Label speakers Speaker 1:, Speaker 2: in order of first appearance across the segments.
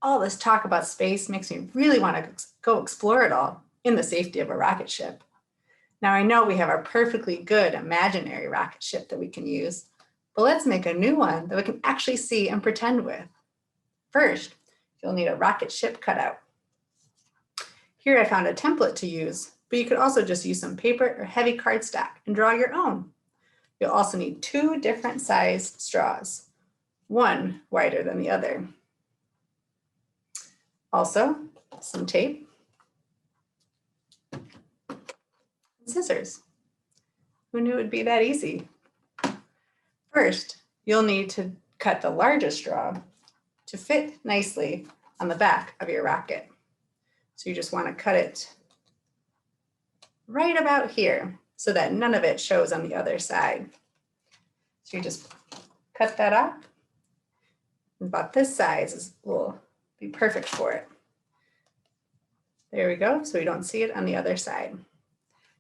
Speaker 1: all this talk about space makes me really want to go explore it all in the safety of a rocket ship. Now I know we have our perfectly good imaginary rocket ship that we can use, but let's make a new one that we can actually see and pretend with. First, you'll need a rocket ship cutout. Here I found a template to use, but you could also just use some paper or heavy cardstock and draw your own. You'll also need 2 different sized straws, one wider than the other. Also, some tape, and scissors. Who knew it would be that easy? First, you'll need to cut the largest straw to fit nicely on the back of your rocket. So you just want to cut it right about here so that none of it shows on the other side. So you just cut that off. About this size will be perfect for it. There we go, so we don't see it on the other side.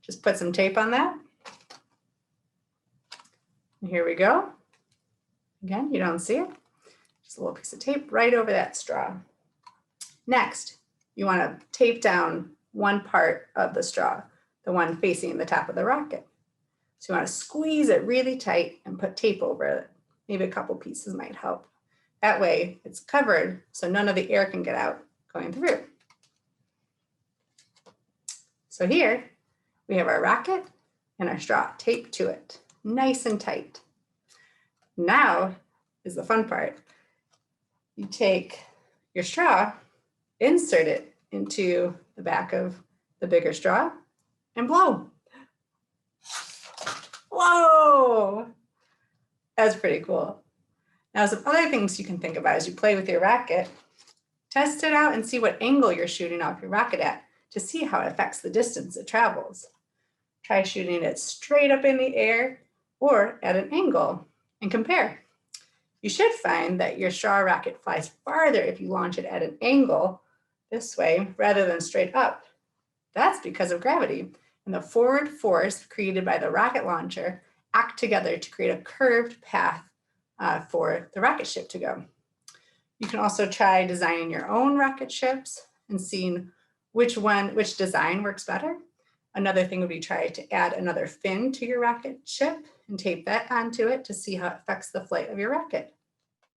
Speaker 1: Just put some tape on that. And here we go. Again, you don't see it. Just a little piece of tape right over that straw. Next, you want to tape down one part of the straw, the one facing the top of the rocket. So you want to squeeze it really tight and put tape over it. Maybe a couple pieces might help. That way it's covered so none of the air can get out going through. So here we have our rocket and our straw taped to it, nice and tight. Now is the fun part. You take your straw, insert it into the back of the bigger straw and blow. Whoa, that's pretty cool. Now, some other things you can think about as you play with your rocket, test it out and see what angle you're shooting off your rocket at to see how it affects the distance it travels. Try shooting it straight up in the air or at an angle and compare. You should find that your straw rocket flies farther if you launch it at an angle this way rather than straight up. That's because of gravity and the forward force created by the rocket launcher act together to create a curved path for the rocket ship to go. You can also try designing your own rocket ships and seeing which design works better. Another thing would be try to add another fin to your rocket ship and tape that onto it to see how it affects the flight of your rocket.